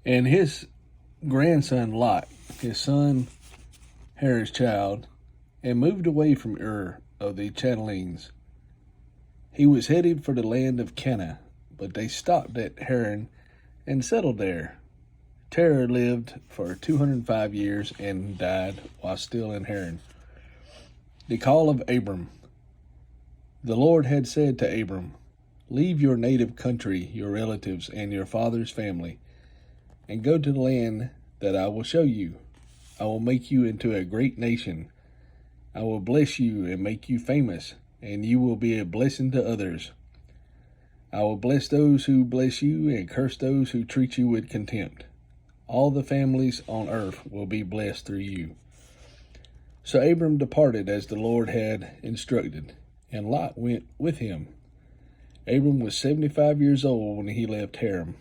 And his grandson Lot, his son Haran's child, and moved away from Ur of the Chaldeans. He was headed for the land of Canaan, but they stopped at Haran and settled there. Terah lived for 205 years and died while still in Haran. The call of Abram. The Lord had said to Abram, "Leave your native country, your relatives, and your father's family, and go to the land that I will show you. I will make you into a great nation. I will bless you and make you famous, and you will be a blessing to others. I will bless those who bless you and curse those who treat you with contempt. All the families on earth will be blessed through you." So Abram departed as the Lord had instructed, and Lot went with him. Abram was 75 years old when he left Haran.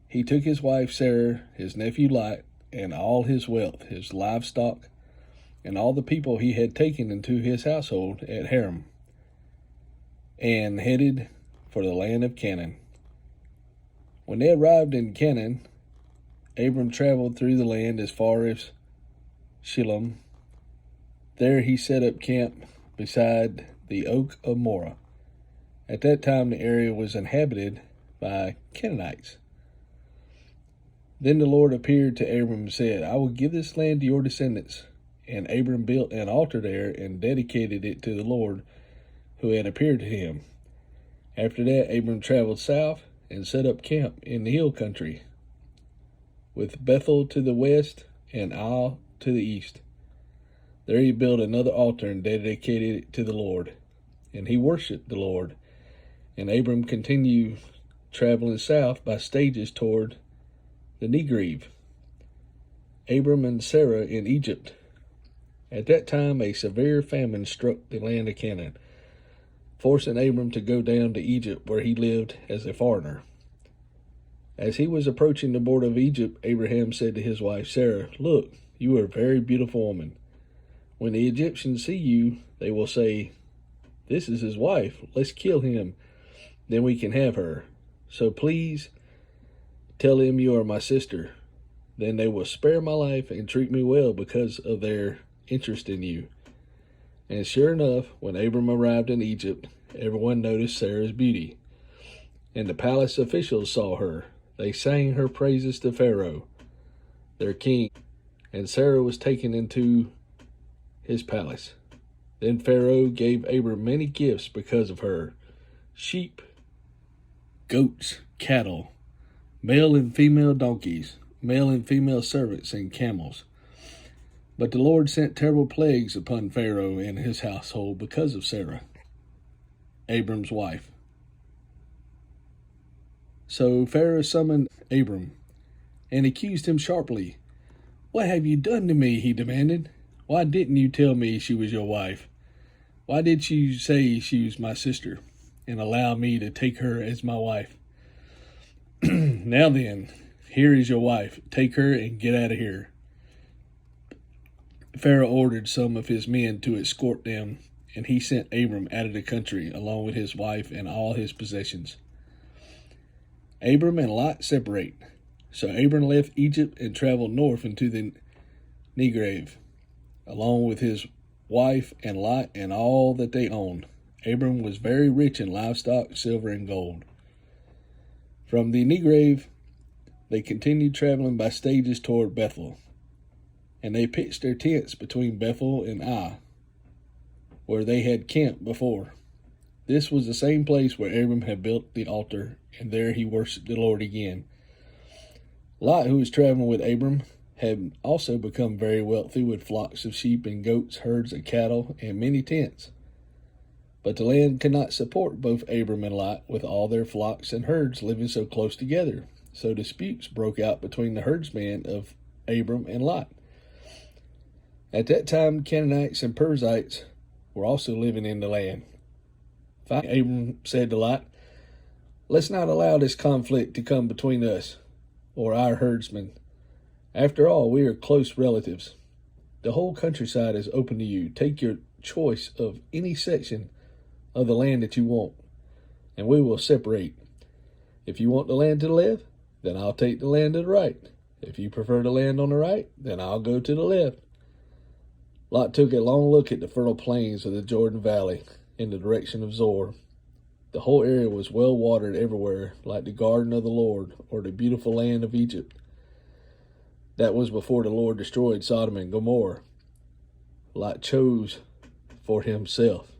He took his wife Sarah, his nephew Lot, and all his wealth, his livestock, and all the people he had taken into his household at Haran, and headed for the land of Canaan. When they arrived in Canaan, Abram traveled through the land as far as Ch11. There he set up camp beside the oak of Moreh. At that time the area was inhabited by Canaanites. Then the Lord appeared to Abram and said, "I will give this land to your descendants." And Abram built an altar there and dedicated it to the Lord who had appeared to him. After that, Abram traveled south and set up camp in the hill country, with Bethel to the west and Ai to the east. There he built another altar and dedicated it to the Lord, and he worshipped the Lord. And Abram continued traveling south by stages toward the Negev. Abram and Sarah in Egypt. At that time a severe famine struck the land of Canaan, forcing Abram to go down to Egypt, where he lived as a foreigner. As he was approaching the border of Egypt, Abraham said to his wife Sarah, "Look, you are a very beautiful woman. When the Egyptians see you, they will say, 'This is his wife. Let's kill him, then we can have her. So please tell them you are my sister. Then they will spare my life and treat me well because of their interest in you.'" And sure enough, when Abram arrived in Egypt, everyone noticed Sarah's beauty, and the palace officials saw her. They sang her praises to Pharaoh, their king, and Sarah was taken into his palace. Then Pharaoh gave Abram many gifts because of her: sheep, goats, cattle, male and female donkeys, male and female servants, and camels. But the Lord sent terrible plagues upon Pharaoh and his household because of Sarah, Abram's wife. So Pharaoh summoned Abram and accused him sharply. "What have you done to me?" he demanded. "Why didn't you tell me she was your wife? Why did you say she was my sister and allow me to take her as my wife? Now then, here is your wife. Take her and get out of here." Pharaoh ordered some of his men to escort them, and he sent Abram out of the country along with his wife and all his possessions. Abram and Lot separate. So Abram left Egypt and traveled north into the Negev, along with his wife and Lot and all that they owned. Abram was very rich in livestock, silver, and gold. From the Negev, they continued traveling by stages toward Bethel, and they pitched their tents between Bethel and Ai, where they had camped before. This was the same place where Abram had built the altar, and there he worshipped the Lord again. Lot, who was traveling with Abram, had also become very wealthy with flocks of sheep and goats, herds of cattle, and many tents. But the land could not support both Abram and Lot with all their flocks and herds living so close together. So disputes broke out between the herdsmen of Abram and Lot. At that time, Canaanites and Perizzites were also living in the land. Finally, Abram said to Lot, "Let's not allow this conflict to come between us or our herdsmen. After all, we are close relatives. The whole countryside is open to you. Take your choice of any section of the land that you want, and we will separate. If you want the land to live, then I'll take the land to the right. If you prefer the land on the right, then I'll go to the left. Lot took a long look at the fertile plains of the Jordan Valley in the direction of Zoar. The whole area was well watered everywhere, like the garden of the Lord, or the beautiful land of Egypt. That was before the Lord destroyed Sodom and Gomorrah. Lot chose for himself.